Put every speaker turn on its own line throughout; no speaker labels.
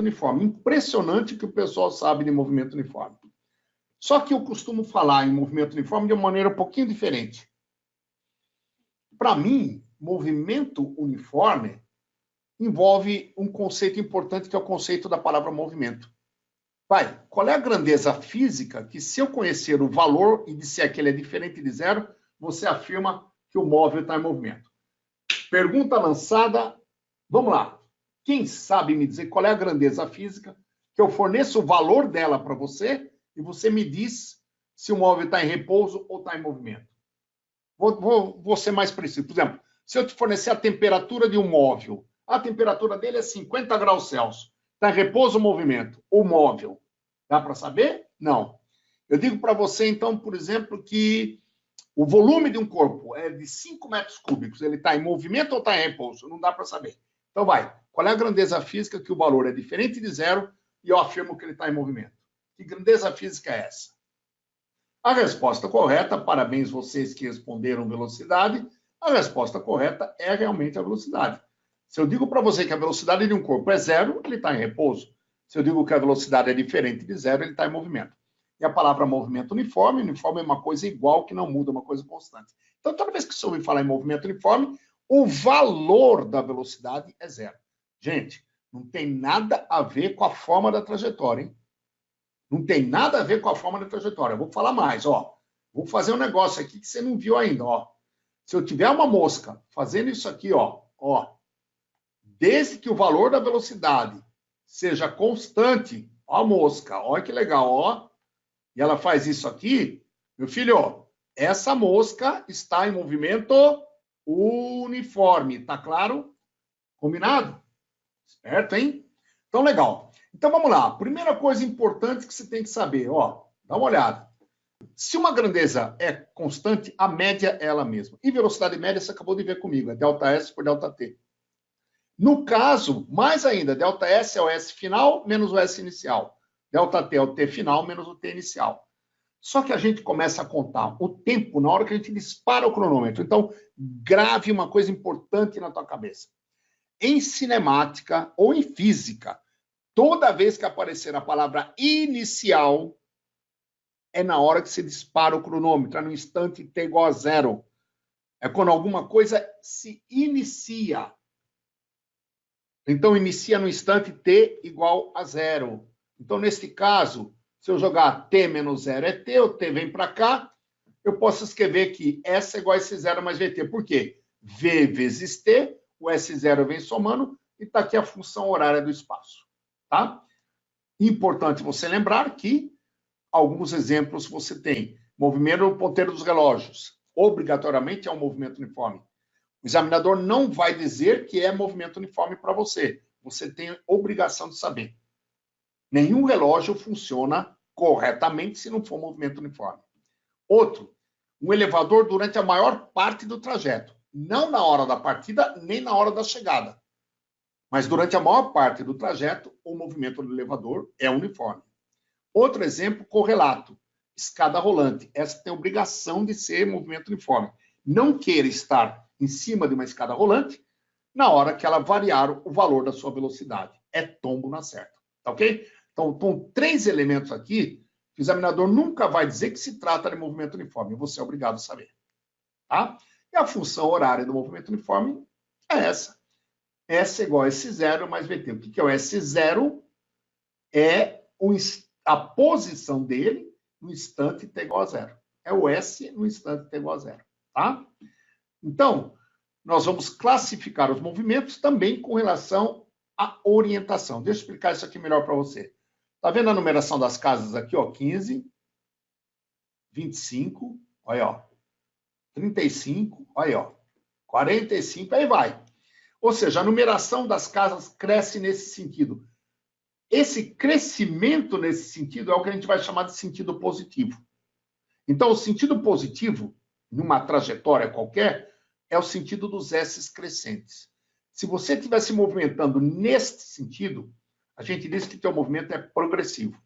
uniforme. Impressionante que o pessoal sabe de movimento uniforme. Só que eu costumo falar em movimento uniforme de uma maneira um pouquinho diferente. Para mim, movimento uniforme envolve um conceito importante, que é o conceito da palavra movimento. Qual é a grandeza física que, se eu conhecer o valor e disser que ele é diferente de zero, você afirma que o móvel está em movimento? Pergunta lançada. Vamos lá. Quem sabe me dizer qual é a grandeza física que eu forneço o valor dela para você e você me diz se o móvel está em repouso ou está em movimento? Vou ser mais preciso. Por exemplo, se eu te fornecer a temperatura de um móvel, a temperatura dele é 50 graus Celsius. Está em repouso ou movimento? Ou móvel? Dá para saber? Não. Eu digo para você, então, por exemplo, que o volume de um corpo é de 5 metros cúbicos. Ele está em movimento ou está em repouso? Não dá para saber. Então, qual é a grandeza física que o valor é diferente de zero e eu afirmo que ele está em movimento? Que grandeza física é essa? A resposta correta, parabéns vocês que responderam velocidade, a resposta correta é realmente a velocidade. Se eu digo para você que a velocidade de um corpo é zero, ele está em repouso. Se eu digo que a velocidade é diferente de zero, ele está em movimento. E a palavra movimento uniforme é uma coisa igual que não muda, uma coisa constante. Então, toda vez que você ouvir falar em movimento uniforme, o valor da velocidade é zero. Gente, não tem nada a ver com a forma da trajetória, hein? Não tem nada a ver com a forma da trajetória. Eu vou falar mais, ó. Vou fazer um negócio aqui que você não viu ainda, ó. Se eu tiver uma mosca fazendo isso aqui, ó, desde que o valor da velocidade seja constante, ó a mosca, olha que legal, ó. E ela faz isso aqui, meu filho, ó, essa mosca está em movimento uniforme, tá claro? Combinado? Certo, hein? Então, legal. Então, vamos lá. Primeira coisa importante que você tem que saber, ó, dá uma olhada. Se uma grandeza é constante, a média é ela mesma. E velocidade média, você acabou de ver comigo, é ΔS por ΔT. No caso, mais ainda, ΔS é o S final menos o S inicial. ΔT é o T final menos o T inicial. Só que a gente começa a contar o tempo na hora que a gente dispara o cronômetro. Então, grave uma coisa importante na tua cabeça. Em cinemática ou em física, toda vez que aparecer a palavra inicial, é na hora que você dispara o cronômetro, é no instante T igual a zero. É quando alguma coisa se inicia. Então, inicia no instante T igual a zero. Então, nesse caso, se eu jogar T menos zero é T, o T vem para cá, eu posso escrever que S é igual a S0 mais VT. Por quê? V vezes T, o S0 vem somando, e está aqui a função horária do espaço. Tá? Importante você lembrar que alguns exemplos você tem. Movimento do ponteiro dos relógios. Obrigatoriamente é um movimento uniforme. O examinador não vai dizer que é movimento uniforme para você. Você tem obrigação de saber. Nenhum relógio funciona corretamente se não for movimento uniforme. Outro, um elevador durante a maior parte do trajeto. Não na hora da partida, nem na hora da chegada. Mas durante a maior parte do trajeto, o movimento do elevador é uniforme. Outro exemplo, correlato. Escada rolante. Essa tem obrigação de ser movimento uniforme. Não queira estar em cima de uma escada rolante na hora que ela variar o valor da sua velocidade. É tombo na certa. Tá ok? Então, com 3 elementos aqui, o examinador nunca vai dizer que se trata de movimento uniforme. Você é obrigado a saber. Tá? E a função horária do movimento uniforme é essa. S igual a S0 mais VT. O que é o S0? É a posição dele no instante T igual a zero. É o S no instante T igual a zero. Tá? Então, nós vamos classificar os movimentos também com relação à orientação. Deixa eu explicar isso aqui melhor para você. Tá vendo a numeração das casas aqui, ó? 15, 25, olha, ó. 35, olha, ó. 45, aí vai. Ou seja, a numeração das casas cresce nesse sentido. Esse crescimento nesse sentido é o que a gente vai chamar de sentido positivo. Então, o sentido positivo, numa trajetória qualquer, é o sentido dos S's crescentes. Se você estiver se movimentando neste sentido, a gente diz que teu movimento é progressivo.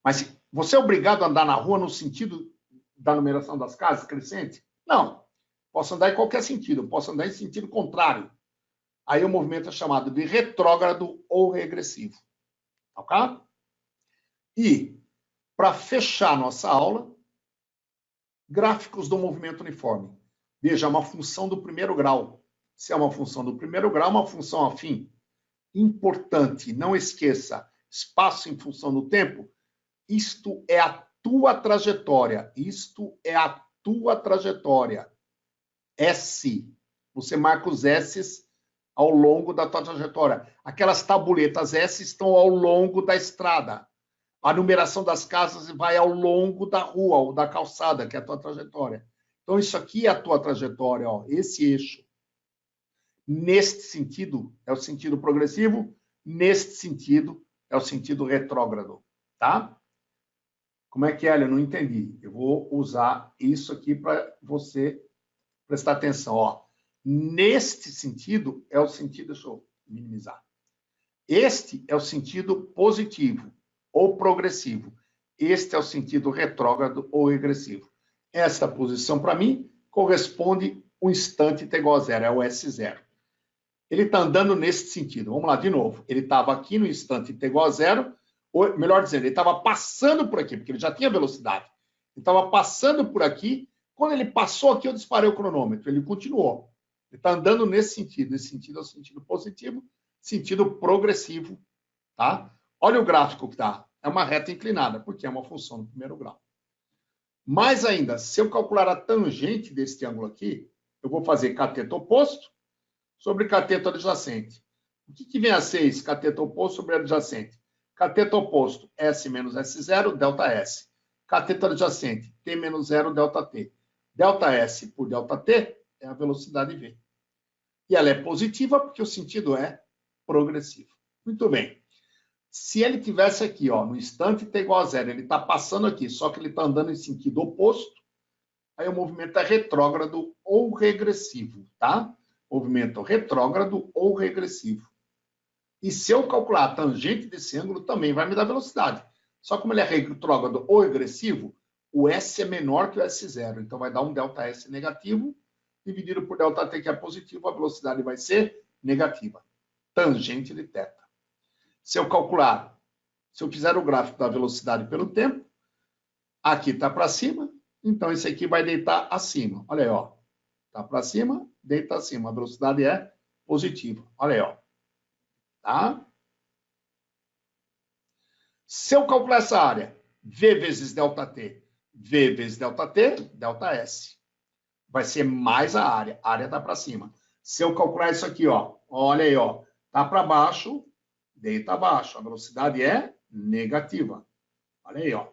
Mas você é obrigado a andar na rua no sentido da numeração das casas crescente? Não. Posso andar em qualquer sentido. Posso andar em sentido contrário. Aí o movimento é chamado de retrógrado ou regressivo. Ok? E, para fechar nossa aula, gráficos do movimento uniforme. Veja, é uma função do primeiro grau. Se é uma função do primeiro grau, uma função afim. Importante, não esqueça, espaço em função do tempo, isto é a tua trajetória. Isto é a tua trajetória. S. Você marca os S ao longo da tua trajetória. Aquelas tabuletas S estão ao longo da estrada. A numeração das casas vai ao longo da rua ou da calçada, que é a tua trajetória. Então, isso aqui é a tua trajetória, ó, esse eixo. Neste sentido, é o sentido progressivo. Neste sentido, é o sentido retrógrado. Tá? Como é que é? Eu não entendi. Eu vou usar isso aqui para você prestar atenção. Ó. Neste sentido, é o sentido... Deixa eu minimizar. Este é o sentido positivo ou progressivo. Este é o sentido retrógrado ou regressivo. Essa posição, para mim, corresponde o instante t igual a zero, é o S0. Ele está andando nesse sentido. Vamos lá, de novo. Ele estava aqui no instante t igual a zero, ou melhor dizendo, ele estava passando por aqui, porque ele já tinha velocidade. Ele estava passando por aqui. Quando ele passou aqui, eu disparei o cronômetro. Ele continuou. Ele está andando nesse sentido. Esse sentido é o sentido positivo, sentido progressivo. Tá? Olha o gráfico que está. É uma reta inclinada, porque é uma função do primeiro grau. Mais ainda, se eu calcular a tangente deste ângulo aqui, eu vou fazer cateto oposto sobre cateto adjacente. O que vem a ser esse cateto oposto sobre adjacente? Cateto oposto, S menos S0, delta S. Cateto adjacente, T menos 0, delta T. Delta S por delta T é a velocidade V. E ela é positiva porque o sentido é progressivo. Muito bem. Se ele tivesse aqui, ó, no instante t igual a zero, ele está passando aqui, só que ele está andando em sentido oposto, aí o movimento é retrógrado ou regressivo, tá? Movimento retrógrado ou regressivo. E se eu calcular a tangente desse ângulo, também vai me dar velocidade. Só como ele é retrógrado ou regressivo, o S é menor que o S0. Então, vai dar um delta S negativo, dividido por delta T, que é positivo, a velocidade vai ser negativa. Tangente de θ. Se eu calcular, se eu fizer o gráfico da velocidade pelo tempo, aqui está para cima, então esse aqui vai deitar acima. Olha aí, ó. Está para cima, deita acima. A velocidade é positiva. Olha aí, ó. Tá? Se eu calcular essa área, V vezes ΔT, V vezes ΔT, delta S. Vai ser mais a área está para cima. Se eu calcular isso aqui, ó, olha aí, ó, tá para baixo, deita abaixo. A velocidade é negativa. Olha aí, ó,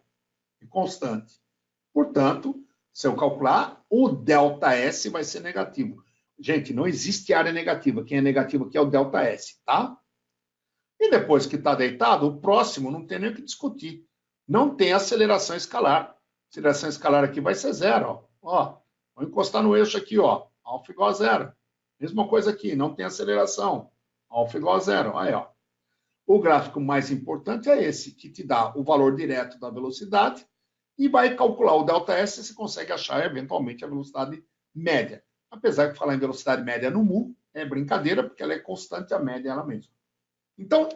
é constante. Portanto, se eu calcular, o delta S vai ser negativo. Gente, não existe área negativa. Quem é negativo aqui é o delta S, tá? E depois que está deitado, o próximo não tem nem o que discutir. Não tem aceleração escalar. A aceleração escalar aqui vai ser zero. Ó, vou encostar no eixo aqui, ó. Alfa igual a zero. Mesma coisa aqui, não tem aceleração. Alfa igual a zero. Aí, ó. O gráfico mais importante é esse, que te dá o valor direto da velocidade e vai calcular o delta S e você consegue achar, eventualmente, a velocidade média. Apesar de falar em velocidade média no mu, é brincadeira, porque ela é constante, a média é ela mesma. Então,